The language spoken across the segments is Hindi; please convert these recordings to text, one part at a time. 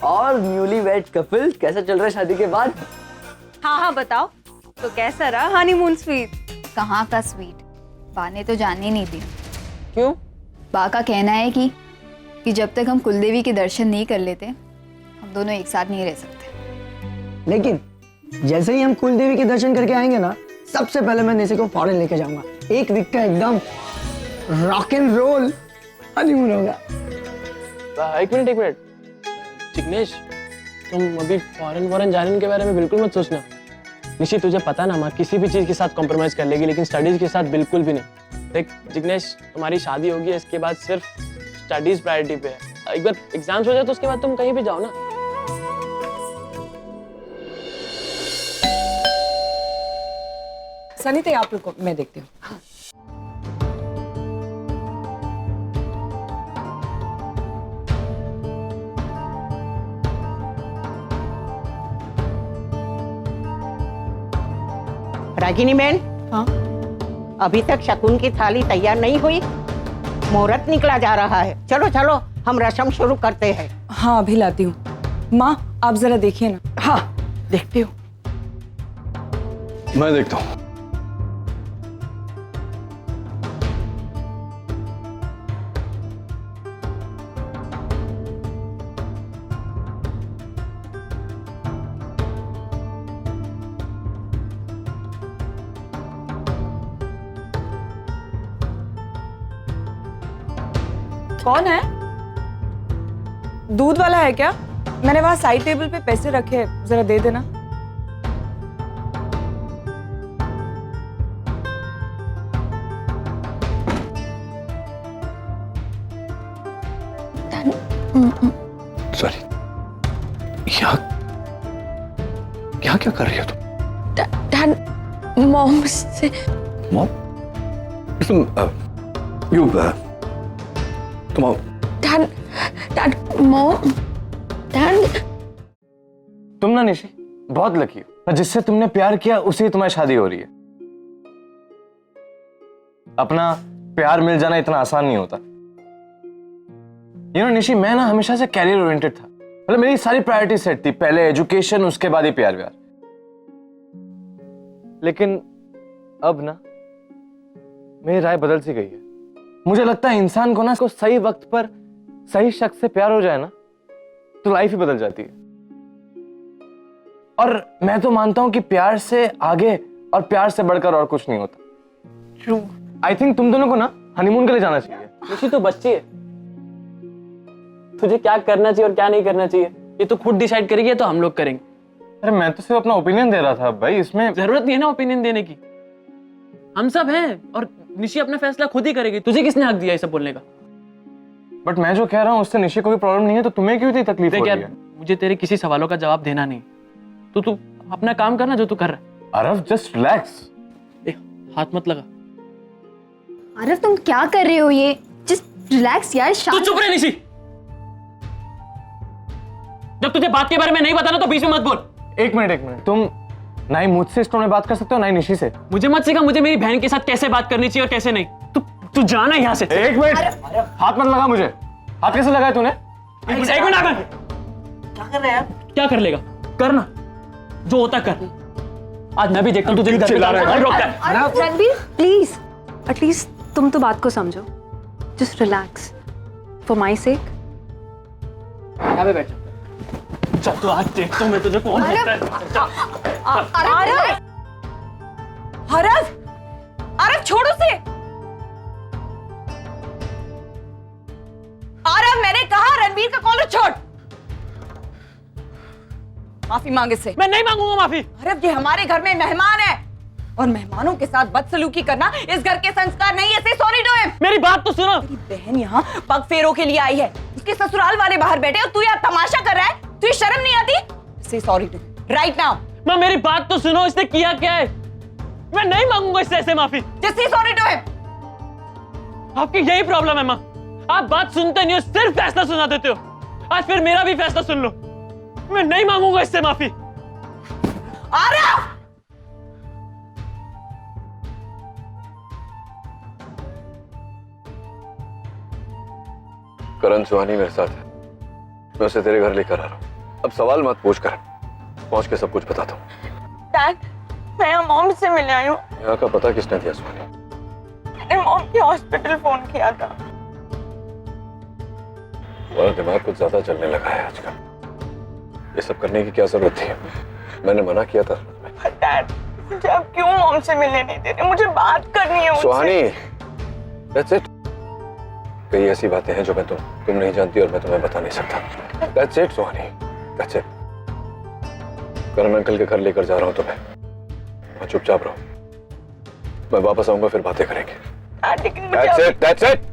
और न्यूली वेड कपल कैसा चल रहा है शादी के बाद? हाँ हाँ बताओ, तो कैसा रहा हनीमून स्वीट? कहाँ का स्वीट, बा ने तो जाने नहीं दी। क्यों? बा का कहना है कि जब तक हम कुलदेवी के दर्शन नहीं कर लेते हम दोनों एक साथ नहीं रह सकते। लेकिन जैसे ही हम कुलदेवी के दर्शन करके आएंगे ना, सबसे पहले मैं निशी को फॉरेन लेके जाऊंगा। 1 वीक का एकदम रॉक एंड रोल हनीमून होगा। एक मिनट जिग्नेश, तुम अभी फॉरेन जाने के बारे में बिल्कुल मत सोचना। निशी तुझे पता ना, माँ किसी भी चीज के साथ कॉम्प्रोमाइज कर लेगी, लेकिन स्टडीज के साथ बिल्कुल भी नहीं। देख जिग्नेश, तुम्हारी शादी होगी, इसके बाद सिर्फ स्टडीज प्रायोरिटी पे है। एक बार एग्जाम्स हो जाए तो उसके बाद तुम कहीं भी जाओ ना। सनी तो आप लोग को मैं देखती हूँ। रागिनी मैन, हाँ अभी तक शकुन की थाली तैयार नहीं हुई। मुहूर्त निकला जा रहा है। चलो चलो हम रस्म शुरू करते हैं। हाँ अभी लाती हूँ। माँ आप जरा देखिए ना। हाँ देखती हूँ। मैं देखता हूँ। कौन है? दूध वाला है क्या? मैंने वहां साइड टेबल पे पैसे रखे हैं, जरा दे देना। सॉरी, यहाँ क्या कर रही हो तुम? डैड, मॉम से। मॉम? तुम तुम आओ। Dad, mom, dad. तुम ना निशी बहुत लकी हो, जिससे तुमने प्यार किया उसी तुम्हारी शादी हो रही है। अपना प्यार मिल जाना इतना आसान नहीं होता। निशी, मैं ना हमेशा से कैरियर ओरिएंटेड था। मतलब मेरी सारी प्रायोरिटी सेट थी, पहले एजुकेशन, उसके बाद ही प्यार व्यार। लेकिन अब ना मेरी राय बदल सी गई है। मुझे लगता है इंसान को ना इसको सही वक्त पर सही शख्स से प्यार हो जाए ना तो लाइफ ही बदल जाती है। और मैं तो मानता हूं कि प्यार से आगे और प्यार से बढ़कर और कुछ नहीं होता। ट्रू। आई थिंक तुम दोनों को ना हनीमून के लिए जाना चाहिए। निशी तो बच्ची है, तुझे क्या करना चाहिए और क्या नहीं करना चाहिए ये तो खुद डिसाइड करेगी, तो हम लोग करेंगे। अरे मैं तो सिर्फ अपना ओपिनियन दे रहा था भाई, इसमें जरूरत नहीं है ना ओपिनियन देने की। हम सब हैं और निशी अपना फैसला खुद ही करेगी। तुझे किसने हक दिया ये सब बोलने का? बट मैं जो कह रहा हूँ उससे निशी को भी प्रॉब्लम नहीं है, तो तुम्हें क्यों इतनी तकलीफ हो रही है? मुझे तेरे किसी सवालों का जवाब देना नहीं, तो तू अपना काम करना जो तू कर रहा है। Arab just relax. हाथ मत लगा। अरव तुम क्या कर रहे हो? ये जस्ट रिलैक्स यार। तू चुप रहे निशी, जब तुझे बात के बारे में नहीं बताना तो बीच में मत बोल। एक मिनट, तुम ना ही मुझसे इस टोन में बात कर सकते हो ना ही निशी से। मुझे मत सिखा मुझे मेरी बहन के साथ कैसे बात करनी चाहिए और कैसे नहीं। तू जाना यहाँ से। एक मिनट, हाथ मत लगा मुझे। हाथ कैसे लगाया तूने? एक मिनट आकर क्या कर रहे हैं आप? क्या कर लेगा? करना जो होता कर। आज मैं भी देखता हूँ तुझे चिल्ला रहा है। रणबीर प्लीज, एटलीस्ट तुम तो बात को समझो। जस्ट रिलैक्स फॉर माई सेक। यहाँ पे बैठ जा। चल तू आज देखता हूँ मैं तुझे कौन देता है। हरफ, अरब छोड़ो से। अरब मैंने कहा रणबीर का कॉलर छोड़। माफी मांगे से। मैं नहीं मांगूंगा माफी। अरब ये हमारे घर में मेहमान है और मेहमानों के साथ बदसलूकी करना इस घर के संस्कार नहीं है। से सॉरी टू हिम। मेरी बात तो सुनो। मेरी बहन यहाँ पग फेरों के लिए आई है, उसके ससुराल वाले बाहर बैठे और तू यहाँ तमाशा कर रहा है। तुझे शर्म नहीं आती? से सॉरी टू राइट नाउ। माँ मेरी बात तो सुनो, इसने किया क्या है? मैं नहीं मांगूंगा इससे ऐसे माफी। Just say sorry to him. आपकी यही प्रॉब्लम है माँ, आप बात सुनते नहीं हो, सिर्फ फैसला सुना देते हो। आज फिर मेरा भी फैसला सुन लो। मैं नहीं मांगूंगा इससे माफी। आरव! करण सुहानी मेरे साथ है। मैं उसे तेरे घर लेकर आ रहा हूँ। अब सवाल मत पूछ कर, पहुंच के सब कुछ बताता हूँ। डैड, मैं यहाँ मॉम से मिलने आई हूँ। यहाँ का पता किसने दिया सुहानी? मैंने मॉम के हॉस्पिटल फोन किया था। तुम्हारा दिमाग कुछ ज्यादा चलने लगा है आजकल। ये सब करने की क्या जरूरत थी? मैंने मना किया था। डैड, मुझे आप क्यों मॉम से मिलने नहीं दे रहे? मुझे बात करनी है उनसे। सुहानी, that's it। कई ऐसी बातें हैं जो मैं तुम नहीं जानती और मैं तुम्हें बता नहीं सकता। That's it Suhani, that's it। Karan uncle के घर लेकर जा रहा हूँ तुम्हें। मैं चुपचाप रहो, मैं वापस आऊंगा फिर बातें करेंगे। लेकिन मुझे That's it, that's it।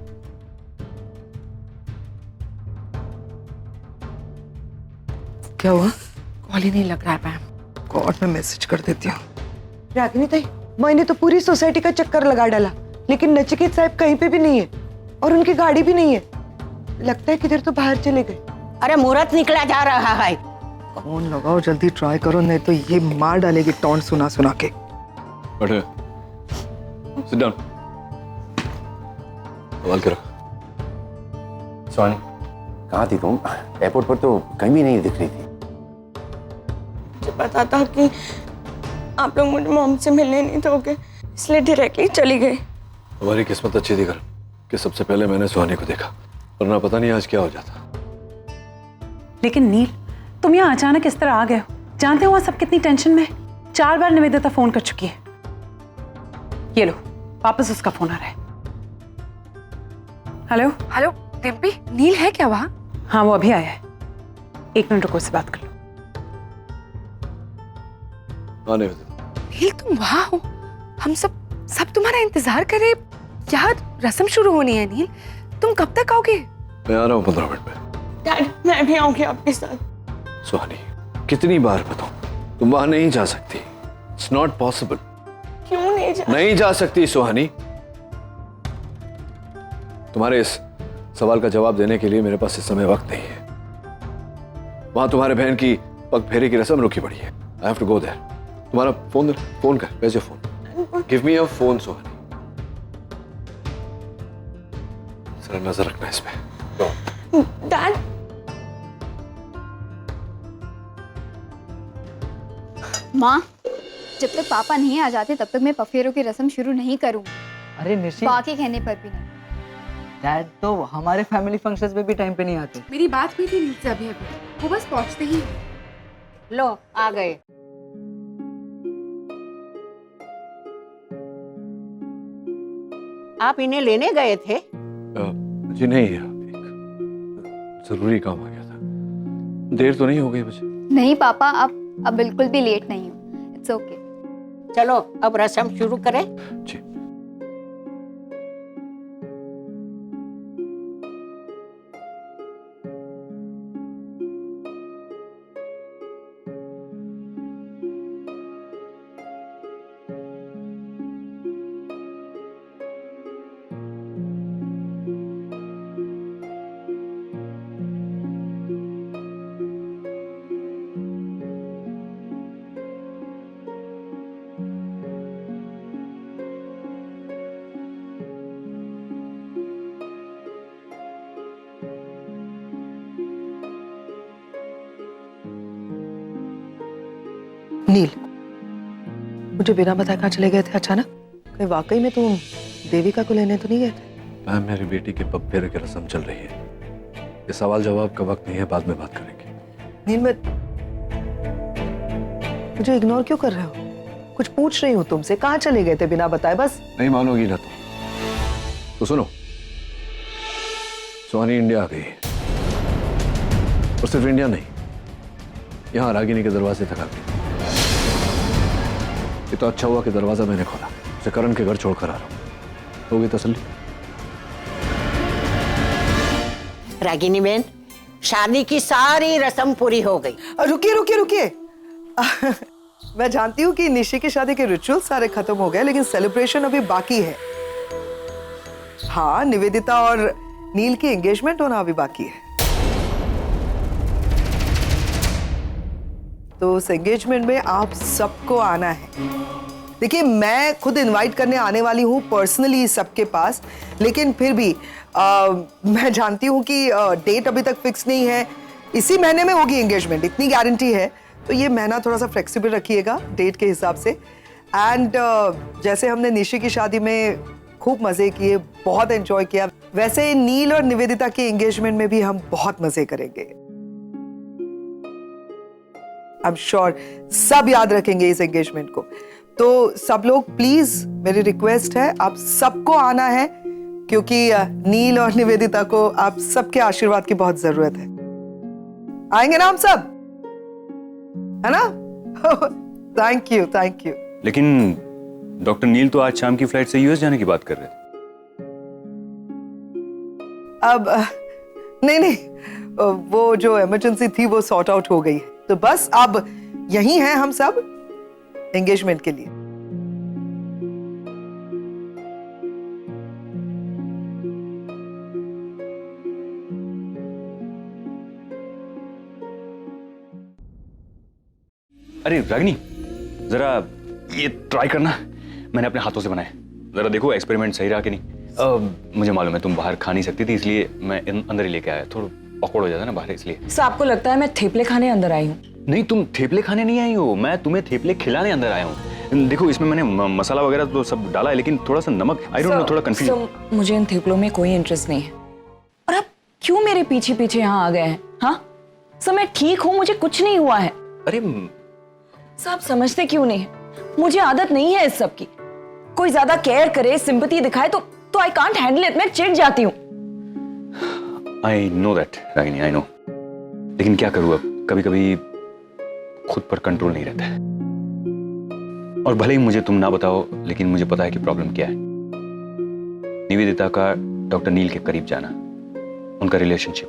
क्या हुआ? कॉल ही नहीं लग रहा है मैम। गॉड, मैं मैसेज कर देती हूँ। रागिनी ताई, मैंने तो पूरी सोसाइटी का चक्कर लगा डाला, लेकिन नचिकेत साहब कहीं पे भी नहीं है और उनकी गाड़ी भी नहीं है। लगता है किधर तो बाहर चले गए। अरे मुहूर्त निकला जा रहा है। फोन लगाओ, जल्दी ट्राई करो, नहीं तो ये मार डालेगी टॉन्ट सुना सुना के। बैठे, sit down। सवाल करो। सोनी, कहाँ थी तुम? एयरपोर्ट पर तो कहीं भी नहीं दिख रही थी। मुझे पता था कि आप लोग मुझे मॉम से मिलने नहीं दोगे, इसलिए डायरेक्टली चली गई। हमारी किस्मत अच्छी थी करण कि सबसे पहले मैंने सुहानी को देखा, वरना पता नहीं आज क्या हो जाता। लेकिन नील, तुम यहाँ अचानक इस तरह आ गए हो। जानते हो वहाँ सब कितनी टेंशन में? 4 बार निवेदिता फोन कर चुकी है। ये लो, वापस उसका फोन आ रहा है। हेलो हेलो दिव्य, नील है क्या वहाँ? हाँ, वो अभी आया है। 1 मिनट रुको, उससे बात कर लो। आने नील, तुम वहाँ हो? हम सब तुम्हारा इंतजार कर रहे। क्या रस्म शुरू होनी है नील? तुम कब तक आओगे? मैं आ रहा हूँ 15 मिनट में। डैड, मैं भी आऊंगी आपके साथ। सुहानी, कितनी बार बताऊं, तुम वहां नहीं जा सकती। It's not possible. क्यों नहीं जा सकती सुहानी। तुम्हारे इस सवाल का जवाब देने के लिए मेरे पास इस समय वक्त नहीं है। वहां तुम्हारे बहन की पग फेरे की रस्म रुकी पड़ी है। I have to go there. तुम्हारा फोन कर, where is your phone? Give me your phone Suhani. जरा नजर रखना इस पे। डैड, माँ, जब तक पापा नहीं आ जाते तब तक मैं पफेरों की रस्म शुरू नहीं करूँगी। अरे निशी, बाकी कहने पर भी नहीं। डैड तो हमारे फैमिली फंक्शंस में भी टाइम पे नहीं आते। मेरी बात हुई थी नील से अभी, वो बस पहुँचते ही। लो आ गए। आप इन्हें लेने गए थे? जी नहीं, एक जरूरी काम आ गया था। देर तो नहीं हो गई मुझे? नहीं पापा, अब बिल्कुल भी लेट नहीं हूँ। It's okay. चलो अब रस्म शुरू करें। जी। नील, मुझे बिना बताए कहाँ चले गए थे अचानक? कहीं वाकई में तुम देविका को लेने तो नहीं गए थे? मैम, मेरी बेटी के पग फेरे की रस्म चल रही है। ये सवाल जवाब का वक्त नहीं है, बाद में बात करेंगे। नील, मुझे इग्नोर क्यों कर रहे हो? कुछ पूछ रही हूँ तुमसे, कहाँ चले गए थे बिना बताए? बस नहीं मानोगी ना तो सुनो, सुहानी इंडिया आ गई है। और सिर्फ इंडिया नहीं, यहाँ रागिनी के दरवाजे तक आ गई। ये तो अच्छा हुआ कि दरवाजा मैंने खोला। उसे करण के घर छोड़कर आ रहा हूँ। हो गई तसल्ली? रागिनी बहन, शादी की सारी रस्म पूरी हो गई। रुकिए रुकिए रुकिए। मैं जानती हूँ कि निशी की शादी के रिचुअल सारे खत्म हो गए, लेकिन सेलिब्रेशन अभी बाकी है। हाँ, निवेदिता और नील की एंगेजमेंट होना अभी बाकी है। तो उस एंगेजमेंट में आप सबको आना है। देखिए, मैं खुद इनवाइट करने आने वाली हूँ पर्सनली सबके पास, लेकिन फिर भी मैं जानती हूँ कि डेट अभी तक फिक्स नहीं है, इसी महीने में होगी एंगेजमेंट, इतनी गारंटी है। तो ये महीना थोड़ा सा फ्लेक्सिबल रखिएगा डेट के हिसाब से। एंड जैसे हमने निशी की शादी में खूब मजे किए, बहुत एंजॉय किया, वैसे नील और निवेदिता की एंगेजमेंट में भी हम बहुत मजे करेंगे। आई एम श्योर सब याद रखेंगे इस एंगेजमेंट को। तो सब लोग प्लीज, मेरी रिक्वेस्ट है, आप सबको आना है, क्योंकि नील और निवेदिता को आप सबके आशीर्वाद की बहुत जरूरत है। आएंगे ना हम सब, है ना? Thank you, thank you. लेकिन डॉक्टर नील तो आज शाम की फ्लाइट से यूएस जाने की बात कर रहे थे। अब नहीं, वो जो इमरजेंसी थी वो सॉर्ट आउट हो गई है, तो बस अब यही हैं हम सब एंगेजमेंट के लिए। अरे रागिनी, जरा ये ट्राई करना, मैंने अपने हाथों से बनाए, जरा देखो एक्सपेरिमेंट सही रहा कि नहीं। मुझे मालूम है तुम बाहर खा नहीं सकती थी, इसलिए मैं अंदर ही लेके आया, थोड़ा ऑकवर्ड हो जाता ना बाहर, इसलिए। सर आपको लगता है मैं थेपले खाने अंदर आई हूँ? नहीं, तुम थेपले खाने नहीं आई हो, मैं तुम्हें थेपले खिलाने अंदर आया हूँ। देखो इसमें मैंने मसाला वगैरह तो सब डाला है, लेकिन थोड़ा सा नमक, आई डोंट नो, थोड़ा कंफ्यूजन। मुझे इन थेपलों में कोई इंटरेस्ट नहीं है, और आप क्यों मेरे पीछे पीछे यहाँ आ गए हैं? हाँ सर, मैं ठीक हूँ, मुझे कुछ नहीं हुआ है। अरे सर आप समझते क्यों नहीं है? मुझे आदत नहीं है इस सब की। कोई ज्यादा केयर करे, सिंपैथी दिखाए तो आई कांट हैंडल इट, मैं चिढ़ जाती हूँ। I know that Ragini, I know, लेकिन क्या करूँ अब, कभी कभी खुद पर कंट्रोल नहीं रहता है। और भले ही मुझे तुम ना बताओ, लेकिन मुझे पता है कि प्रॉब्लम क्या है। निवेदिता का डॉक्टर नील के करीब जाना, उनका रिलेशनशिप,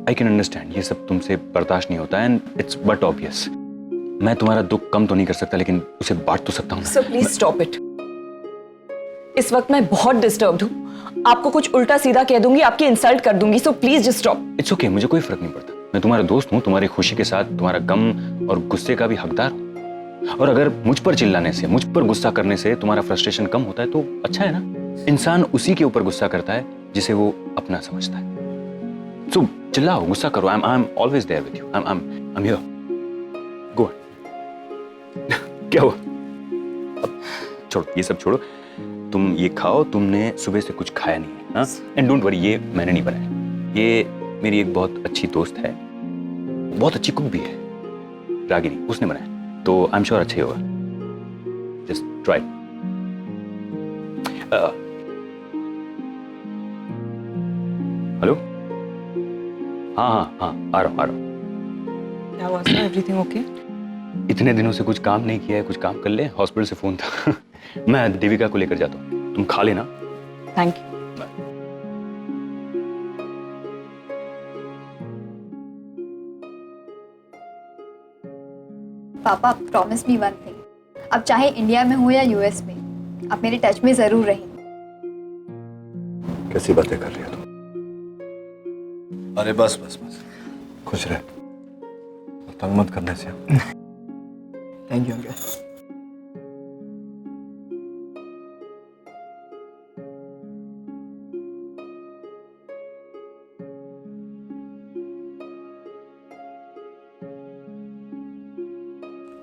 आई कैन अंडरस्टैंड, ये सब तुमसे बर्दाश्त नहीं होता, एंड इट्स बट ऑब्वियस। मैं तुम्हारा दुख कम तो नहीं कर सकता, लेकिन उसे बांट तो सकता हूँ। Sir please stop it. इस वक्त मैं बहुत डिस्टर्ब्ड हूँ, आपको कुछ उल्टा सीधा कह दूंगी, आपकी इंसल्ट कर दूंगी, so please just stop. It's okay, मुझे कोई फर्क नहीं पड़ता, मैं तुम्हारा दोस्त हूँ, तुम्हारी खुशी के साथ तुम्हारा गम और गुस्से का भी हकदार हूँ। और अगर मुझ पर चिल्लाने से, मुझ पर गुस्सा करने से तुम्हारा फ्रस्ट्रेशन कम होता है तो अच्छा है ना। इंसान उसी के ऊपर गुस्सा करता है जिसे वो अपना समझता है। सो चिल्लाओ, गुस्सा करो, I am always there with you, I am here, go. क्या हुआ? अब छोड़ो, ये सब छोड़ो, तुम ये खाओ, तुमने सुबह से कुछ खाया नहीं है, हाँ? एंड डोंट वरी, ये मैंने नहीं बनाया, ये मेरी एक बहुत अच्छी दोस्त है, बहुत अच्छी कुक भी है, रागिनी, उसने बनाया, तो आई एम श्योर अच्छा ही होगा। Just try. हेलो, हाँ हाँ हाँ, आ रहा हूँ। क्या हुआ सर, एवरीथिंग ओके? इतने दिनों से कुछ काम नहीं किया है, कुछ काम कर ले, हॉस्पिटल से फोन था। मैं देविका को लेकर जाता हूँ, तुम खा लेना। Thank you. पापा प्रॉमिस मी वन थिंग, अब चाहे इंडिया में हो या यूएस में, आप मेरे टच में जरूर रहेंगे। कैसी बातें कर रही हो तुम? अरे बस बस बस, खुश रह, तंग मत करने से। Thank you uncle.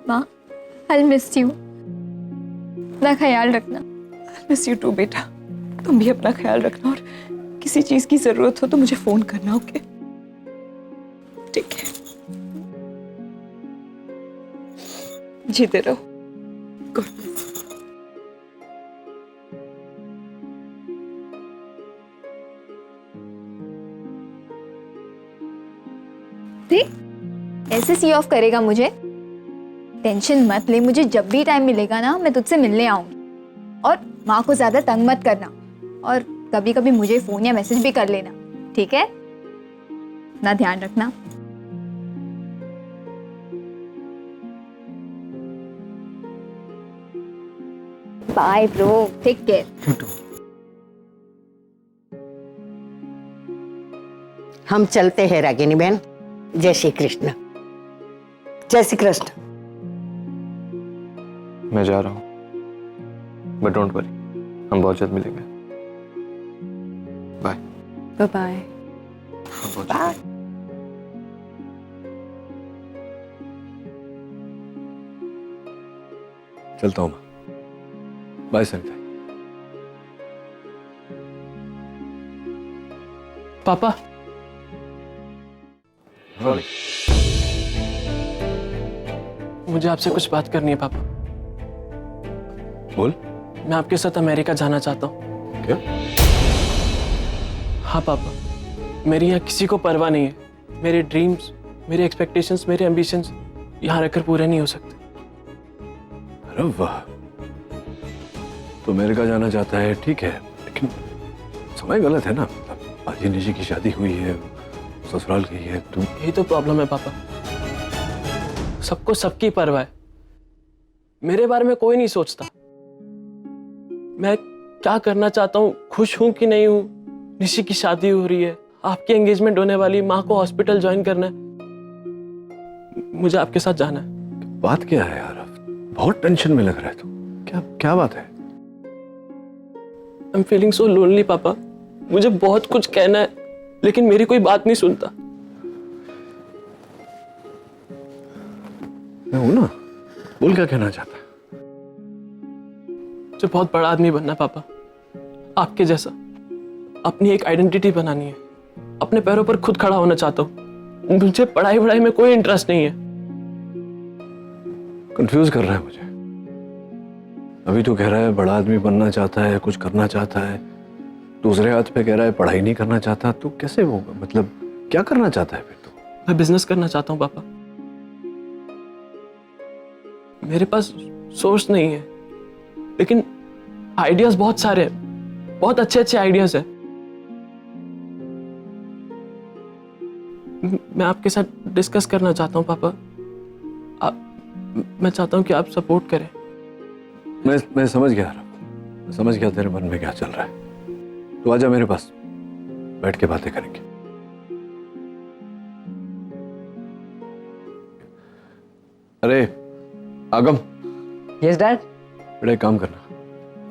माँ, आई मिस यू, अपना ख्याल रखना। मिस यू टू बेटा, तुम भी अपना ख्याल रखना, और किसी चीज की जरूरत हो तो मुझे फोन करना, ओके? ठीक है, जीते रहो। Good night. ऐसे सी ऑफ करेगा मुझे? टेंशन मत ले, मुझे जब भी टाइम मिलेगा ना मैं तुझसे मिलने आऊंगी। और माँ को ज्यादा तंग मत करना, और कभी कभी मुझे फोन या मैसेज भी कर लेना, ठीक है? अपना ध्यान रखना। Bye bro, take care. हम चलते हैं रागिनी बहन। जय श्री कृष्ण। जय श्री कृष्ण। मैं जा रहा हूँ, बट डोंट वरी, हम बहुत जल्द मिलेंगे। Bye bye bye. बाय। चलता हूँ मैं। बाय सरिता। पापा मुझे आपसे कुछ बात करनी है पापा। बोल। मैं आपके साथ अमेरिका जाना चाहता हूँ। क्या? हाँ पापा, मेरी यहाँ किसी को परवाह नहीं है। मेरे ड्रीम्स, मेरे एक्सपेक्टेशंस, मेरे एम्बिशंस यहाँ रहकर पूरे नहीं हो सकते। अरे वाह, तो अमेरिका जाना चाहता है, ठीक है, लेकिन समय गलत है ना। आज ही निशी की शादी हुई है, ससुराल गई है, तुम। यही तो प्रॉब्लम है पापा, सबको सबकी परवाह है, मेरे बारे में कोई नहीं सोचता। मैं क्या करना चाहता हूँ, खुश हूं कि नहीं हूं, निशी की शादी हो रही है, आपकी एंगेजमेंट होने वाली, माँ को हॉस्पिटल ज्वाइन करना है, मुझे आपके साथ जाना है। बात क्या है यार, बहुत टेंशन में लग रहा है तू। क्या क्या बात है? I am feeling so lonely पापा, मुझे बहुत कुछ कहना है लेकिन मेरी कोई बात नहीं सुनता। मैं हूं ना, बोल क्या कहना चाहता है? मुझे बहुत बड़ा आदमी बनना है पापा, आपके जैसा। अपनी एक आइडेंटिटी बनानी है, अपने पैरों पर खुद खड़ा होना चाहता हूँ। मुझे पढ़ाई वढ़ाई में कोई इंटरेस्ट नहीं है। कंफ्यूज कर रहा है मुझे। अभी तू कह रहा है बड़ा आदमी बनना चाहता है, कुछ करना चाहता है, दूसरे हाथ पे कह रहा है पढ़ाई नहीं करना चाहता। तू कैसे होगा? मतलब क्या करना चाहता है फिर तू? मैं बिजनेस करना चाहता हूँ पापा। मेरे पास सोर्स नहीं है लेकिन आइडियाज बहुत सारे हैं, बहुत अच्छे अच्छे आइडियाज हैं। मैं आपके साथ डिस्कस करना चाहता हूँ पापा। मैं चाहता हूँ कि आप सपोर्ट करें। मैं समझ गया, मैं समझ गया तेरे मन में क्या चल रहा है। तू आजा मेरे पास, बैठ के बातें करेंगे। अरे आगम। Yes dad. बेटा एक काम करना,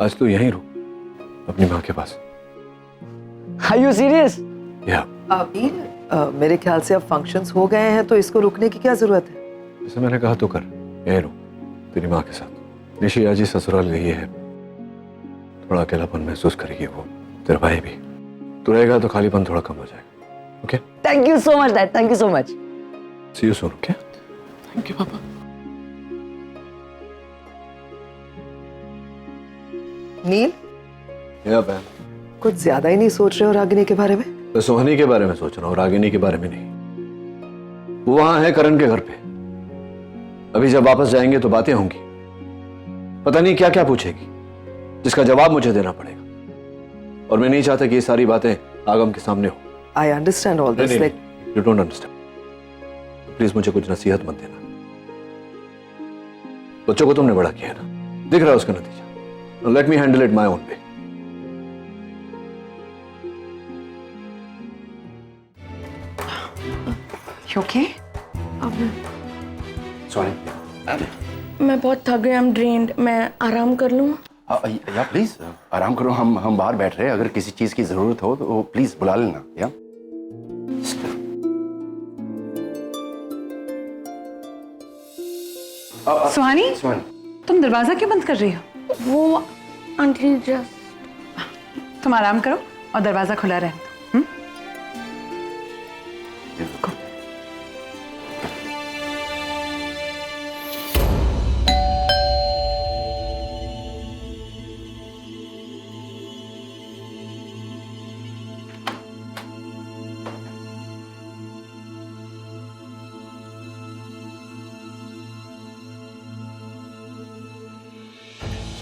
आज तू यहीं रुक अपनी माँ के पास। Are you serious? या मेरे ख्याल से अब फंक्शंस हो गए हैं तो इसको रुकने की क्या जरूरत है? जैसे मैंने कहा तो कर, यहीं रुक तेरी माँ के साथ। निशी आज ही ससुराल गई है, थोड़ा अकेलापन महसूस करेगी वो, तेरा भाई भी। तू रहेगा तो खालीपन थोड़ा कम हो जाएगा। Okay? Thank you so much dad, thank you so much. See you soon. Okay? Thank you पापा। नील, या बहन, कुछ ज्यादा ही नहीं सोच रहे हो रागिनी के बारे में? मैं सोहनी के बारे में सोच रहा हूँ, रागिनी के बारे में नहीं। वो वहां है करण के घर पे। अभी जब वापस जाएंगे तो बातें होंगी, पता नहीं क्या क्या पूछेगी जिसका जवाब मुझे देना पड़ेगा, और मैं नहीं चाहता कि ये सारी बातें आगम के सामने हो। I understand all this. You don't understand. Please मुझे कुछ नसीहत मत देना। बच्चों को तुमने बड़ा किया है ना, दिख रहा है उसका नतीजा। Let me handle it my own way. Okay? Sorry, मैं बहुत थक गया, आई एम ड्रेन्ड। मैं आराम कर लूँ? या प्लीज आराम करो, हम बाहर बैठ रहे हैं। अगर किसी चीज की जरूरत हो तो प्लीज बुला लेना। या सुहानी, तुम दरवाजा क्यों बंद कर रही हो? वो आंटी जस्ट। तुम आराम करो और दरवाजा खुला रहने दो।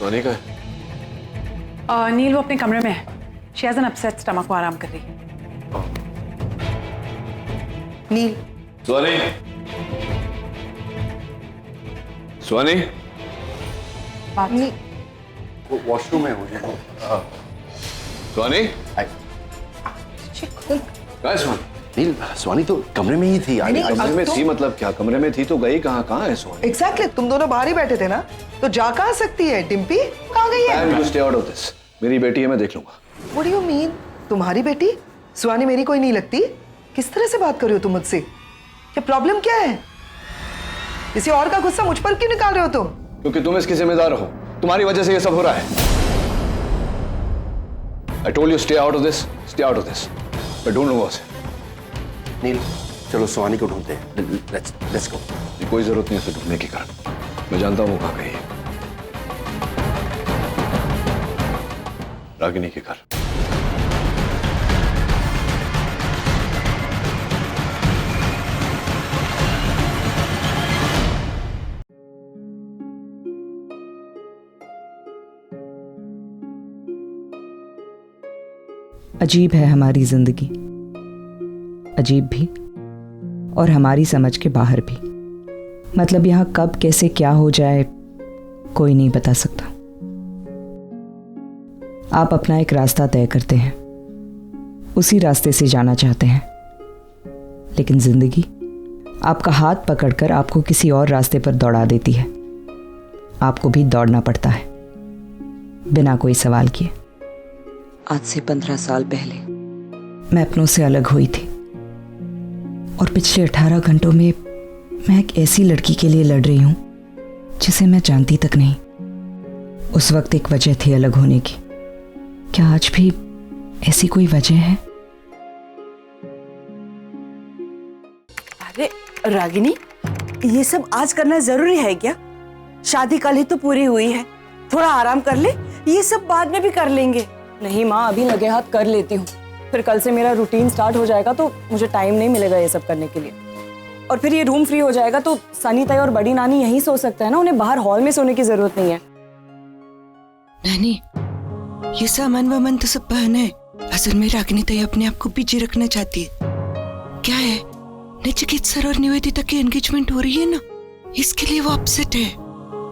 सोनी का है? नील वो अपने कमरे में है। She has an upset stomach, वो आराम कर रही है। नील। सोनी, सोनी, वो वॉशरूम में मुझे। सोनी, क्या सोनी? नील, सोनी तो कमरे में ही थी। कमरे में थी मतलब क्या? कमरे में थी तो गई कहाँ? कहाँ है सोनी? एग्जैक्टली, तुम दोनों बाहर ही बैठे थे ना, तो जा कहाँ सकती है? डिम्पी कहाँ गई है? I will stay out of this. मेरी बेटी है, मैं देख लूंगा। What do you mean? तुम्हारी बेटी? सुहानी मेरी कोई नहीं लगती? किस तरह से बात कर रहे हो तुम मुझसे? क्या प्रॉब्लम क्या है? किसी और का गुस्सा मुझ पर क्यों निकाल रहे हो तुम? क्योंकि तुम इसकी जिम्मेदार हो, तुम्हारी वजह से ये सब हो रहा है। I told you stay out of this, stay out of this. मैं ढूंढ लूंगा उसे। नील, चलो सुहानी को ढूंढते हैं। Let's go. कोई जरूरत नहीं उसे ढूंढने की कर, मैं जानता हूँ वो कहाँ गई है। रागिनी के घर। अजीब है हमारी जिंदगी, अजीब भी और हमारी समझ के बाहर भी। मतलब यहाँ कब कैसे क्या हो जाए कोई नहीं बता सकता। आप अपना एक रास्ता तय करते हैं, उसी रास्ते से जाना चाहते हैं, लेकिन जिंदगी आपका हाथ पकड़कर आपको किसी और रास्ते पर दौड़ा देती है। आपको भी दौड़ना पड़ता है बिना कोई सवाल किए। आज से 15 साल पहले मैं अपनों से अलग हुई थी और पिछले 18 घंटों में मैं एक ऐसी लड़की के लिए लड़ रही हूं जिसे मैं जानती तक नहीं। उस वक्त एक वजह थी अलग होने की, क्या आज भी ऐसी कोई वजह है? अरे रागिनी, ये सब आज करना जरूरी है क्या? शादी कल ही तो पूरी हुई है, थोड़ा आराम कर ले, ये सब बाद में भी कर लेंगे। नहीं माँ, अभी लगे हाथ कर लेती हूँ, फिर कल से मेरा रूटीन स्टार्ट हो जाएगा तो मुझे टाइम नहीं मिलेगा ये सब करने के लिए। और फिर ये रूम फ्री हो जाएगा तो सनी ताई और बड़ी नानी यहीं सो सकते हैं ना, उन्हें बाहर हॉल में सोने की जरूरत नहीं है। नानी, ये सामान वामान तो सब बहाना है। असल में रागिनी ताई अपने आप को बिजी रखना चाहती है। क्या है, नचिकेत सर और निवेदिता की एंगेजमेंट हो रही है ना, इसके लिए वो अपसेट है।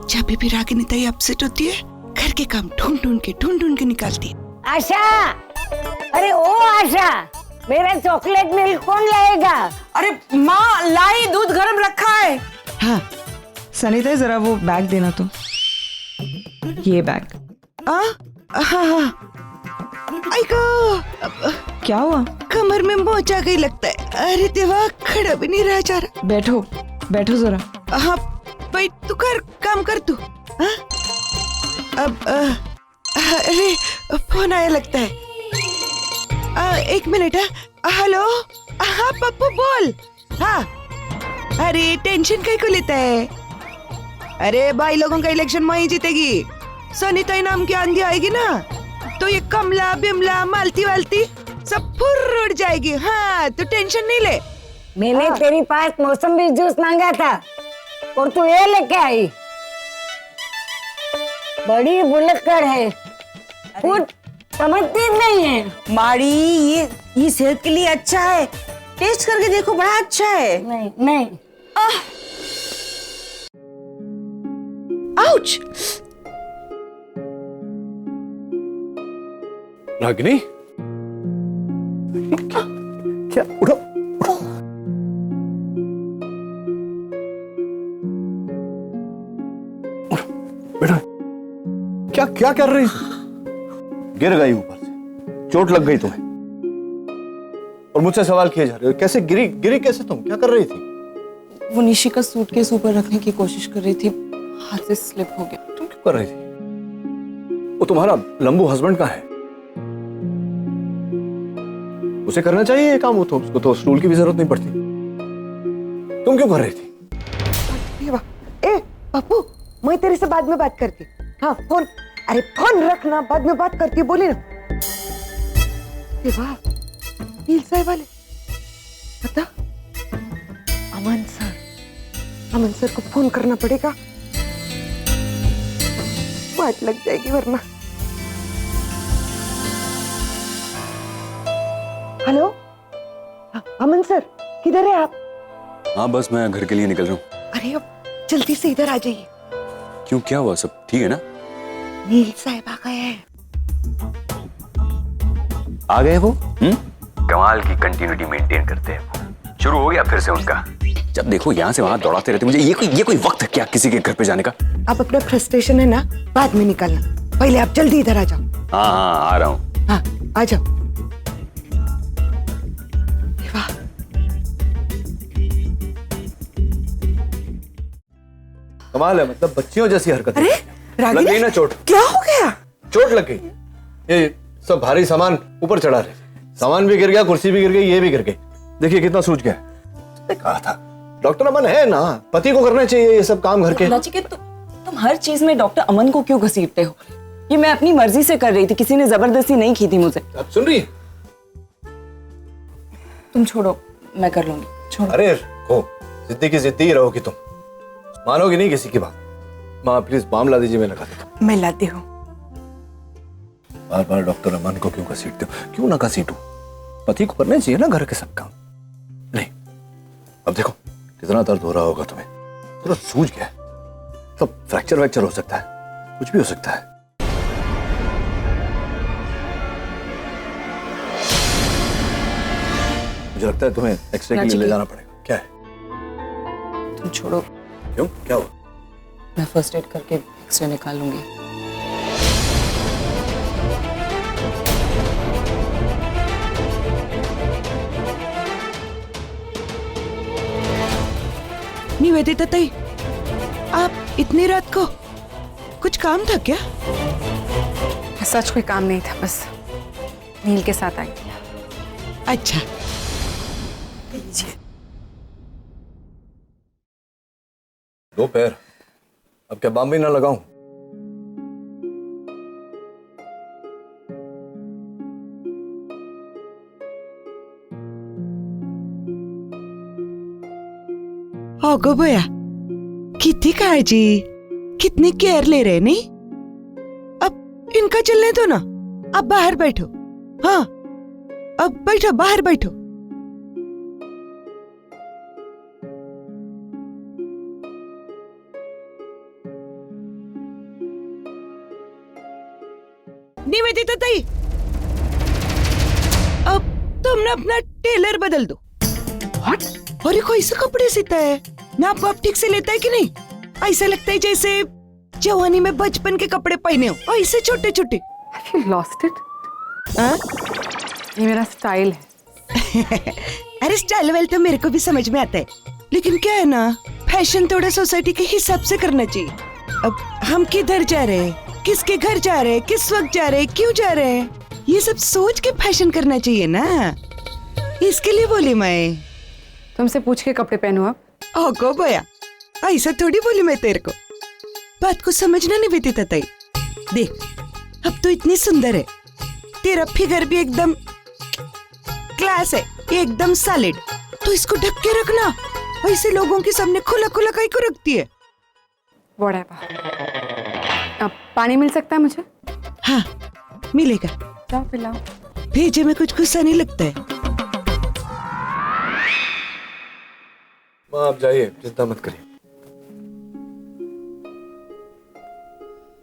जब भी रागिनी ताई अपसेट होती है, घर के काम ढूंढ ढूंढ के निकालती है। आशा, अरे ओ आशा, मेरा चॉकलेट मिल्क कौन लाएगा? अरे माँ, लाई, दूध गर्म रखा है। हाँ सनीता, जरा वो बैग देना तो। ये बैग। हाँ। क्या हुआ? कमर में मोच आ गई लगता है। अरे देवा, खड़ा भी नहीं रहा जा रहा। बैठो बैठो जरा। हाँ भाई, तू कर, काम कर तू। हाँ? अब अरे फोन आया लगता है। एक मिनट। हेलो, हाँ पप्पू बोल। हाँ, अरे टेंशन कहीं को लेता है? अरे भाई लोगों का इलेक्शन मैं ही जीतेगी। सनीता नाम की आंधी आएगी ना, तो ये कमला बिमला मालती वालती सब फुर्र उड़ जाएगी। हाँ, तो टेंशन नहीं ले। मैंने तेरी पास मौसमी जूस मांगा था और तू ये लेके आई। बड़ी बुलक्कड़ है, कुछ समझती नहीं है। माड़ी, ये सेहत के लिए अच्छा है, टेस्ट करके देखो, बड़ा अच्छा है। नहीं। आउच! रागिनी, क्या उठो। बेटा, क्या कर रही थी? गिर गई ऊपर से, चोट लग गई तुम्हें और मुझसे सवाल किए जा रहे हो। कैसे गिरी कैसे? तुम क्या कर रही थी? वो निशी का सूटकेस ऊपर रखने की कोशिश कर रही थी, हाथ से स्लिप हो गया। तुम क्यों कर रही थी? वो तुम्हारा लंबू हस्बैंड का है, उसे करना चाहिए ये काम। वो तो उसको तो स्टूल की भी जरूरत नहीं पड़ती। तुम क्यों कर रही थी? ए पप्पू, मैं तेरे से बाद में बात करती। हाँ फोन, अरे फोन रखना, बाद में बात करती, बोली ना। वाह, नील साहब वाले, पता, अमन सर को फोन करना पड़ेगा, वाट लग जाएगी वरना। हेलो, अमन सर, किधर है आप? हाँ बस मैं घर के लिए निकल रहा हूँ। अरे अब जल्दी से इधर आ जाइए। क्यों, क्या हुआ? सब ठीक है ना? नील साहब आ गए हैं। आ गए वो? कमाल की कंटिन्यूटी मेंटेन करते हैं वो। शुरू हो गया फिर से उनका। जब देखो यहाँ से वहां दौड़ाते रहते। मुझे ये कोई वक्त क्या किसी के घर पे जाने का? आप अपना फ्रस्ट्रेशन है ना बाद में निकालना, पहले आप जल्दी इधर आ जाओ। हाँ आ रहा हूँ। हाँ आ जाओ। वाह, कमाल है, मतलब बच्चियों जैसी हरकत। अरे लग गई ना चोट? क्या हो गया? चोट लग गई। ये सब भारी सामान ऊपर चढ़ा रहे, सामान भी गिर गया, कुर्सी भी गिर गई, ये भी गिर गई। देखिए कितना सूज गया। मैंने कहा था डॉक्टर अमन है ना, पति को करना चाहिए ये सब काम घर के। नचिकेत, तुम हर चीज में डॉक्टर अमन को क्यों घसीटते हो? ये मैं अपनी मर्जी से कर रही थी, किसी ने जबरदस्ती नहीं की थी मुझे। आप सुन रही है? तुम छोड़ो, मैं कर लूंगी, छोड़ो। अरे हो, जिद्दी की जिद्दी ही रहोगी तुम, मानोगी नहीं किसी की बात। माँ प्लीज बाम ला दीजिए, मैं लगा देता हूँ। मैं लाती हूँ। बार बार डॉक्टर अमन को क्यों घसीटते हो? क्यों ना घसीटूं, पति को करना चाहिए ना घर के सब काम। नहीं, अब देखो कितना दर्द हो रहा होगा तुम्हें, पूरा सूज गया है, तो फ्रैक्चर वैक्चर हो सकता है, कुछ भी हो सकता है। मुझे लगता है तुम्हें एक्सरे के लिए ले जाना पड़ेगा। क्या है? तुम छोड़ो। क्यों, क्या हुआ? मैं फर्स्ट एड करके एक्सरे निकाल लूंगी। निवेदिता ताई, आप इतनी रात को कुछ काम था क्या? सच कोई काम नहीं था, बस नील के साथ आई थी। अच्छा, दो पैर, अब क्या बाम भी ना लगाऊं? गो भैया, कितनी काळजी, कितनी केयर ले रहे नहीं? अब इनका चलने दो ना, अब बाहर बैठो। हाँ, अब बैठो, बाहर बैठो। निवेदिता ताई, अब तुम ना अपना टेलर बदल दो। व्हाट? अरे कोई से कपड़े सीता है, नाप वाप ठीक से लेता है कि नहीं? ऐसा लगता है जैसे जवानी में बचपन के कपड़े पहने हो, ऐसे छोटे छोटे। Have you lost it? ये मेरा स्टाइल है। अरे स्टाइल वेल तो मेरे को भी समझ में आता है, लेकिन क्या है ना, फैशन थोड़ा सोसाइटी के हिसाब से करना चाहिए। अब हम किधर जा रहे हैं, किसके घर जा रहे हैं, किस वक्त जा रहे हैं, क्यों जा रहे हैं, ये सब सोच के फैशन करना चाहिए ना। इसके लिए बोली मैं। तुमसे पूछ के कपड़े पहनो अब। ओको भैया, ऐसा थोड़ी बोली मैं तेरे को, बात को समझना नहीं बेटी ताई। देख, अब तो इतनी सुंदर है, तेरा फिगर भी एकदम क्लास है, एकदम सॉलिड, तो इसको ढक के रखना। ऐसे लोगों के सामने खुला खुला काहे को रखती है? अब पानी मिल सकता है मुझे? हाँ मिलेगा, जाओ पिलाओ। भेजे में कुछ गुस्सा नहीं लगता है। माँ आप जाइए, चिंता मत करिए।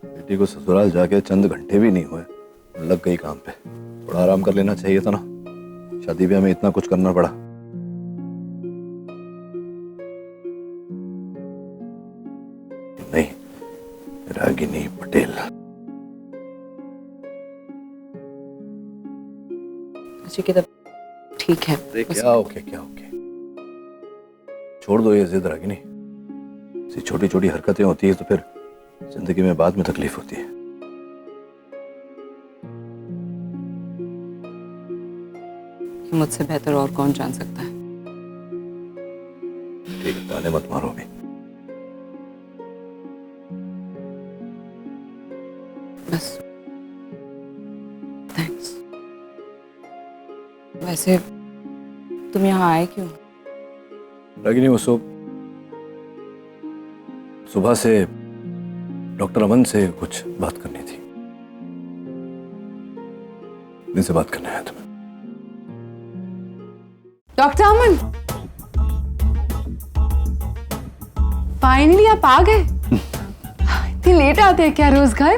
बेटी को ससुराल जाके चंद घंटे भी नहीं हुए, लग गई काम पे। थोड़ा आराम कर लेना चाहिए था ना, शादी ब्याह में इतना कुछ करना पड़ा। नहीं, रागिनी पटेल। ठीक है। क्या ओके, क्या ओके, छोड़ दो ये जिद रागिनी। ऐसी छोटी छोटी हरकतें होती है तो फिर जिंदगी में बाद में तकलीफ होती है। मुझसे बेहतर और कौन जान सकता है? ठीक है, ताने मत मारो अभी। बस थैंक्स। वैसे तुम यहाँ आए क्यों? रागिनी वो सुबह से डॉक्टर अमन से कुछ बात करनी थी। इनसे बात करना है तुम्हें। डॉक्टर अमन, फाइनली आप आ गए। इतनी लेट आते हैं क्या रोज घर?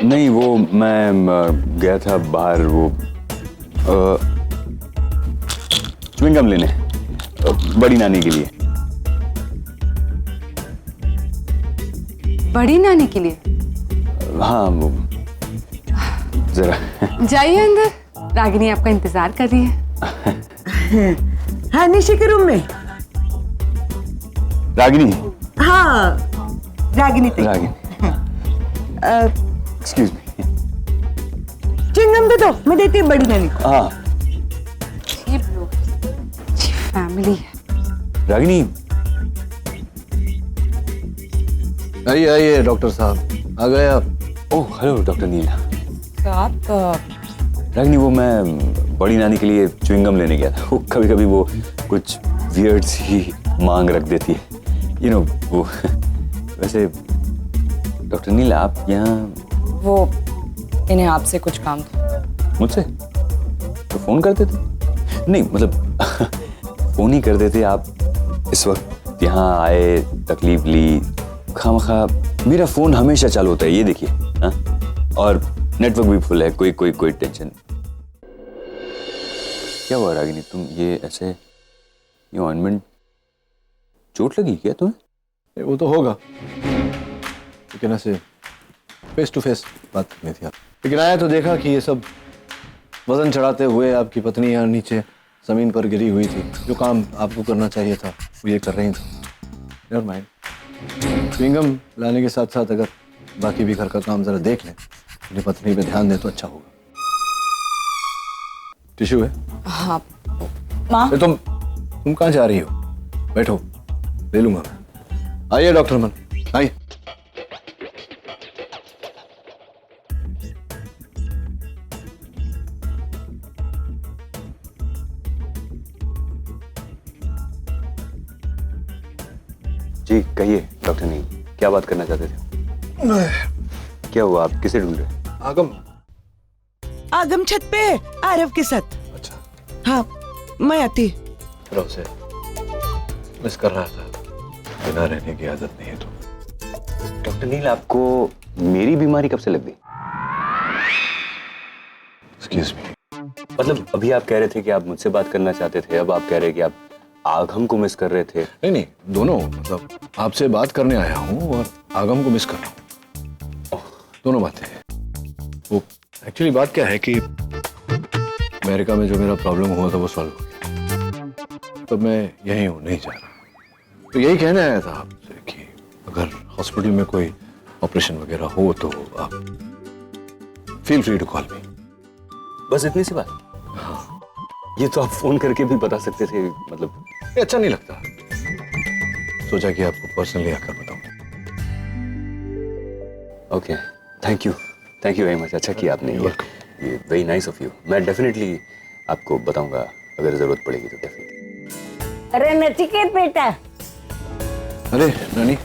नहीं, वो मैं गया था बाहर, वो च्युइंगम लेने बड़ी नानी के लिए। बड़ी नानी के लिए? हाँ, वो जरा जाइए अंदर, रागिनी आपका इंतजार कर रही है। हाँ, निशी के रूम में। रागिनी, हाँ रागिनी रागिनी एक्सक्यूज मी। चिंगम दे दो, मैं देती हूँ बड़ी नानी को। हाँ फैमिली है। रागिनी आइए आइए डॉक्टर साहब, आ गए आप। ओह हेलो डॉक्टर नील। तो आप रागिनी वो मैं बड़ी नानी के लिए च्युइंगम लेने गया था। वो कभी कभी वो कुछ वियर्ड सी मांग रख देती है, यू नो वो। वैसे डॉक्टर नील आप यहाँ? वो इन्हें आपसे कुछ काम था। मुझसे? तो फोन करते थे? नहीं मतलब फोन ही कर देते। आप इस वक्त यहाँ आए, तकलीफ ली, खामखा। मेरा फोन हमेशा चालू होता है, ये देखिए। हाँ, और नेटवर्क भी फुल है, कोई टेंशन। क्या हुआ रागिनी, तुम ये ऐसे, ये ऑइंटमेंट चोट लगी क्या तुम्हें? वो तो होगा, लेकिन ऐसे फेस टू फेस बात करनी थी आप। लेकिन आया तो देखा कि ये सब वजन चढ़ाते हुए आपकी पत्नी यहाँ नीचे जमीन पर गिरी हुई थी। जो काम आपको करना चाहिए था वो ये कर रही थी। नेवर माइंड, च्युइंगम लाने के साथ साथ अगर बाकी भी घर का काम जरा देख लें, अपनी पत्नी पे ध्यान दें तो अच्छा होगा। टिश्यू है? हाँ माँ। तुम कहाँ जा रही हो? बैठो, ले लूंगा मैं। आइए डॉक्टर मन, आइए। जी कहिए डॉक्टर नील, क्या बात करना चाहते थे? क्या हुआ, आप किसे ढूंढ रहे? आगम छत पे है आरव के साथ। अच्छा हाँ मैं आती। से मिस कर रहा था, बिना रहने की आदत नहीं है तो। डॉक्टर नील आपको मेरी बीमारी कब से लग गई? Excuse me. मतलब अभी आप कह रहे थे कि आप मुझसे बात करना चाहते थे, अब आप कह रहे हैं कि आप आगम को मिस कर रहे थे। नहीं, दोनों। मतलब आपसे बात करने आया हूँ और आगम को मिस कर रहा हूँ, दोनों बातें हैं। वो एक्चुअली बात क्या है कि अमेरिका में जो मेरा प्रॉब्लम हुआ था वो सॉल्व हो गया, तो मैं यहीं हूँ, नहीं जा रहा। तो यही कहने आया था आपसे कि अगर हॉस्पिटल में कोई ऑपरेशन वगैरह हो तो आप feel free to call me. बस इतनी सी बात? हाँ। ये तो आप फोन करके भी बता सकते थे, मतलब ये अच्छा नहीं लगता, सोचा कि आपको पर्सनली आकर बताऊं। Okay, thank you very much. अच्छा किया आपने, ये वेरी नाइस ऑफ यू। मैं डेफिनेटली आपको बताऊंगा अगर जरूरत पड़ेगी तो डेफिनेटली। अरे नचिकेत बेटा। अरे नानी,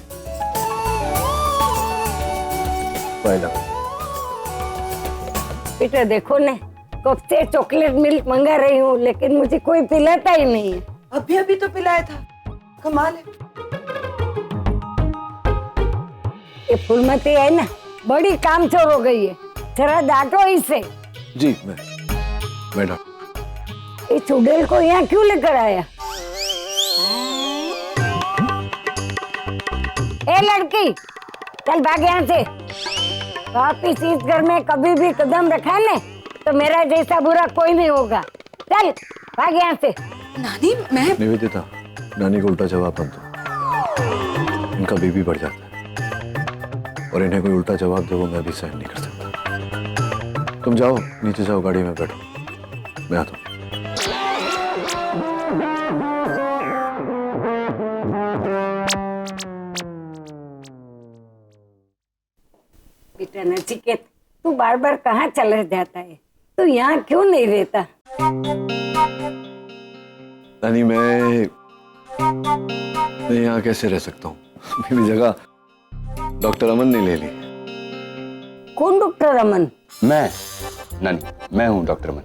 बेटा देखो ने, कब से चॉकलेट मिल्क मंगा रही हूँ लेकिन मुझे कोई पिलाता ही नहीं है। अभी तो पिलाया था, कमाल है। ये फूलमती है ना, बड़ी कामचोर हो गई है, जरा डांटो इसे। जी मैं डॉक्टर। ये चुड़ैल को यहाँ क्यों लेकर आया? ए लड़की, चल भाग यहाँ से। वापिस इस घर में कभी भी कदम रखा है ना तो मेरा जैसा बुरा कोई नहीं होगा। चल भाग यहाँ से। नानी मैं निवेदिता, नानी को उल्टा जवाब मत दो, उनका बीपी बढ़ जाता है और इन्हें कोई उल्टा जवाब दे वो मैं भी सहन नहीं कर सकता। तुम जाओ, नीचे जाओ, गाड़ी में बैठो, मैं आता हूँ। बेटा नचिकेत, तू बार बार कहाँ चला जाता है? तू यहाँ क्यों नहीं रहता? नानी मैं यहाँ कैसे रह सकता हूँ? मेरी जगह डॉक्टर अमन ने ले ली। कौन डॉक्टर अमन? मैं नानी, मैं हूँ डॉक्टर अमन।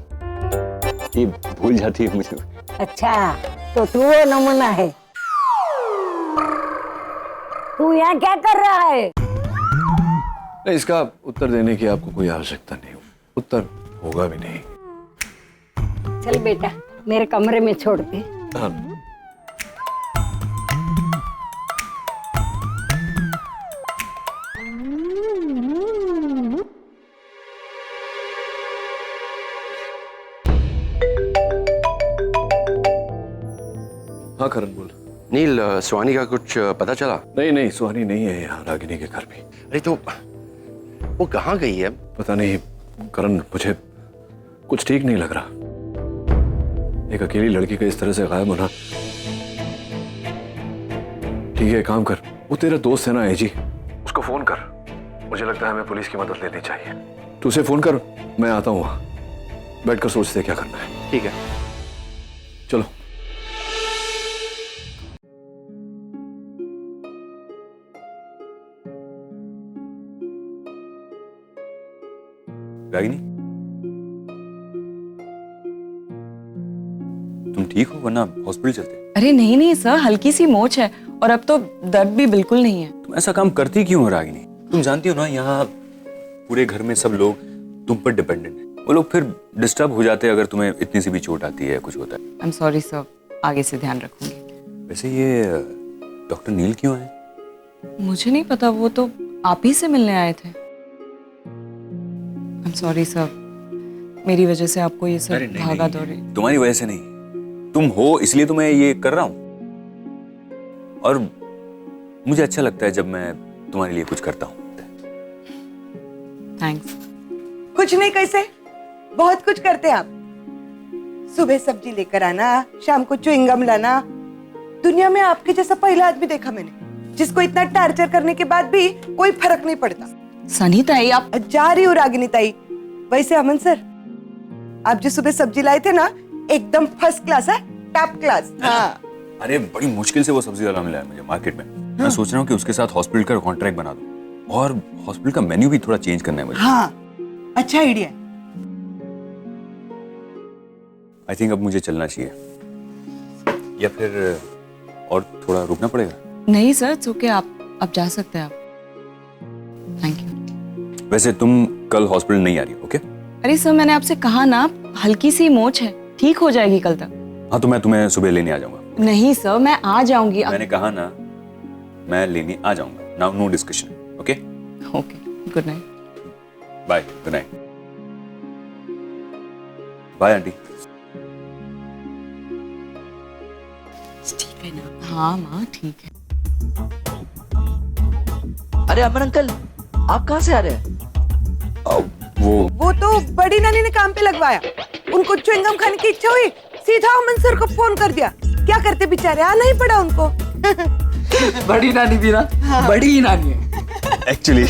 ये भूल जाती है मुझे। अच्छा, तो तू वो नमूना है। तू यहाँ क्या कर रहा है? नहीं, इसका उत्तर देने की आपको कोई आवश्यकता नहीं, उत्तर होगा भी नहीं। चल बेटा, मेरे कमरे में छोड़ दे। हाँ। हाँ करण बोल। नील, सुहानी का कुछ पता चला? नहीं नहीं, सुहानी नहीं है यहाँ रागिनी के घर में। अरे तो वो कहाँ गई है? पता नहीं करण, मुझे कुछ ठीक नहीं लग रहा। एक अकेली लड़की का इस तरह से गायब होना। ठीक है, काम कर, वो तेरा दोस्त है ना एजी, उसको फोन कर। मुझे लगता है हमें पुलिस की मदद लेनी चाहिए। तू उसे फोन कर, मैं आता हूँ वहां, बैठकर सोचते क्या करना है। ठीक है, चलो। रागिनी, तुम ठीक हो? वरना हॉस्पिटल चलते। अरे नहीं नहीं सर, हल्की सी मोच है और अब तो दर्द भी बिल्कुल नहीं है। तुम ऐसा काम करती क्यों हो रागिनी? तुम जानती हो ना, यहाँ पूरे घर में सब लोग तुम पर डिपेंडेंट हैं। वो लोग फिर डिस्टर्ब हो जाते हैं अगर तुम्हें इतनी सी भी चोट आती है, कुछ होता है। आई एम सॉरी सर, आगे से ध्यान रखूंगी। वैसे ये डॉक्टर नील क्यों आए? मुझे नहीं पता, वो तो आप ही से मिलने आए थे। आई एम सॉरी सर, मेरी वजह से आपको ये सब भागा दौड़ी। तुम्हारी वजह से नहीं, तुम हो इसलिए तो मैं ये कर रहा हूँ। और मुझे अच्छा लगता है जब मैं तुम्हारे लिए कुछ करता हूँ। थैंक्स। कुछ नहीं, कैसे बहुत कुछ करते आप। सुबह सब्जी लेकर आना, शाम को च्युइंगम लाना। दुनिया में आपके जैसा पहला आदमी देखा मैंने जिसको इतना टार्चर करने के बाद भी कोई फर्क नहीं पड़ता। सनी ताई, आप जा रही हो रागिनी ताई। वैसे अमन सर, आप जो सुबह सब्जी लाए थे ना, एकदम फर्स्ट क्लास है, टॉप क्लास। हाँ। अरे बड़ी मुश्किल से वो सब्जी वाला मिला है मुझे मार्केट में। मैं सोच रहा हूँ कि उसके साथ हॉस्पिटल का कॉन्ट्रैक्ट बना दूं और हॉस्पिटल का मेन्यू भी थोड़ा चेंज करना है मुझे। हाँ, अच्छा आइडिया। आई थिंक अब मुझे चलना चाहिए, या फिर और थोड़ा रुकना पड़ेगा? नहीं सर, इट्स ओके, आप जा सकते हैं। आप थैंक यू। वैसे तुम कल हॉस्पिटल नहीं आ रही, ओके? अरे सर, मैंने आपसे कहा ना, हल्की सी मोच है, ठीक हो जाएगी कल तक। हाँ, तो मैं तुम्हें सुबह लेने आ जाऊंगा। नहीं सर, मैं आ जाऊंगी। मैंने कहा ना, मैं लेने आ जाऊंगा। Now no discussion, okay? Okay, good night. Bye, good night. Bye aunty. ठीक है ना? हाँ माँ, ठीक है। अरे अमन अंकल, आप कहाँ से आ रहे हैं? वो तो बड़ी नानी ने काम पे लगवाया। उनको च्युइंगम खाने की इच्छा हुई, सीधा अमन सर को फोन कर दिया। क्या करते बेचारे, आना ही पड़ा उनको। बड़ी नानी भी ना, हाँ। बड़ी ही नानी है एक्चुअली।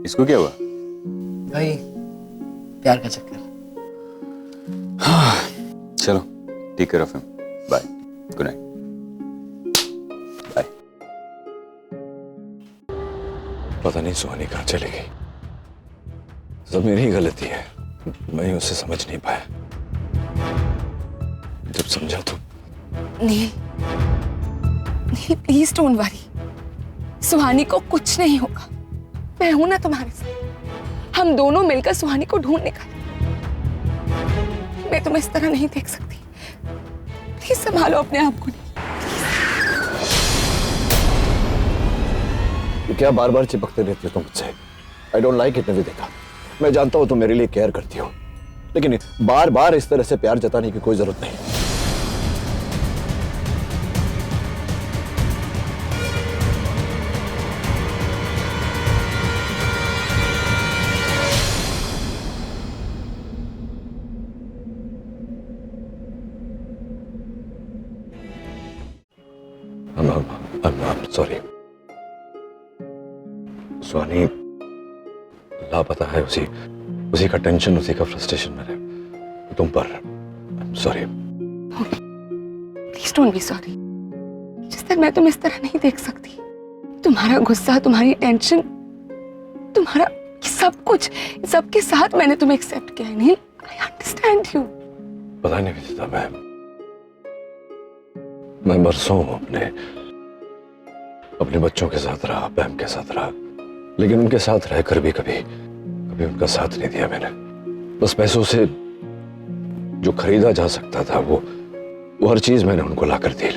इसको क्या हुआ? भाई, प्यार का चक्कर। चलो, take care of him. Bye, good night. Bye. पता नहीं सुहानी कहाँ चली गई। सब मेरी ही गलती है, मैं उसे समझ नहीं पाया। जब समझा तो नहीं, प्लीज डोंट वरी। सुहानी को कुछ नहीं होगा, मैं हूं ना तुम्हारे साथ। हम दोनों मिलकर सुहानी को ढूंढ निकालेंगे। मैं तुम्हें इस तरह नहीं देख सकती, प्लीज संभालो अपने आप को। क्या बार बार चिपकते रहते हो तुम मुझसे? I don't like it Nivedita. मैं जानता हूं तुम मेरे लिए केयर करती हो, लेकिन बार बार इस तरह से प्यार जताने की कोई जरूरत नहीं। I'm sorry. सुहानी लापता है, उसी का टेंशन, उसी का फ्रस्ट्रेशन मेरे तुम पर। I'm sorry. Please don't be sorry. जिस तरह मैं तुम्हें इस तरह नहीं देख सकती। तुम्हारा गुस्सा, तुम्हारी टेंशन, तुम्हारा सब कुछ, सबके साथ मैंने तुम्हें एक्सेप्ट किया है नील। I understand you. पता नहीं विदिता, मैं बरसों अपने बच्चों के साथ रहा, बैम के साथ रहा, लेकिन उनके साथ रहकर भी कभी उनका साथ नहीं दिया मैंने। बस पैसों से जो खरीदा जा सकता था वो हर चीज मैंने उनको ला कर दी,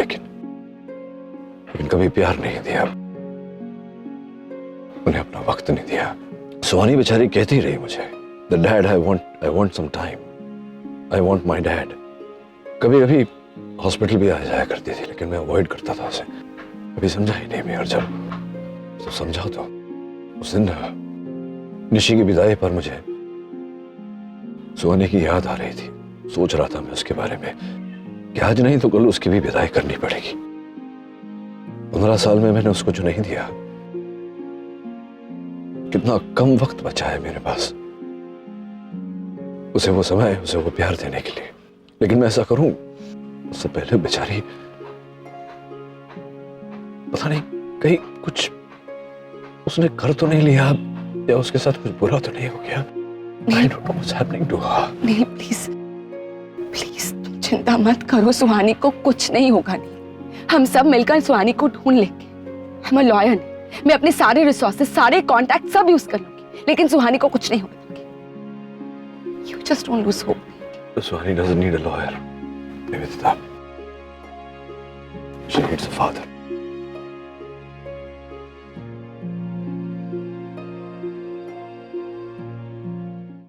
लेकिन कभी प्यार नहीं दिया, उन्हें अपना वक्त नहीं दिया। सुहानी बेचारी कहती रही मुझे, the dad I want some time, I want my dad. कभी कभी हॉस्पिटल भी आ जाया करती थी, लेकिन मैं अवॉइड करता था उसे। कभी समझा ही नहीं मैं, और जब तो समझा तो उस दिन निशी की विदाई पर मुझे सुहानी की याद आ रही थी। सोच रहा था मैं उसके बारे में कि आज नहीं तो कल उसकी भी विदाई करनी पड़ेगी। 15 साल में मैंने उसको जो नहीं दिया, कितना कम वक्त बचा है मेरे पास उसे वो समय, उसे वो प्यार देने के लिए। लेकिन मैं ऐसा करूं उससे पहले बेचारी पता नहीं कहीं कुछ उसने कर तो नहीं लिया, या उसके साथ कुछ बुरा तो नहीं हो गया। I don't know what's happening to her. नहीं प्लीज प्लीज तुम चिंता मत करो, सुहानी को कुछ नहीं होगा। नहीं, हम सब मिलकर सुहानी को ढूंढ लेंगे। हम लॉयर नहीं, मैं अपने सारे रिसोर्सेज, सारे कॉन्टैक्ट सब यूज कर लूंगी, लेकिन सुहानी को कुछ नहीं होगा। You just don't lose hope. Suhani doesn't need a lawyer, Nivedita. She needs a father.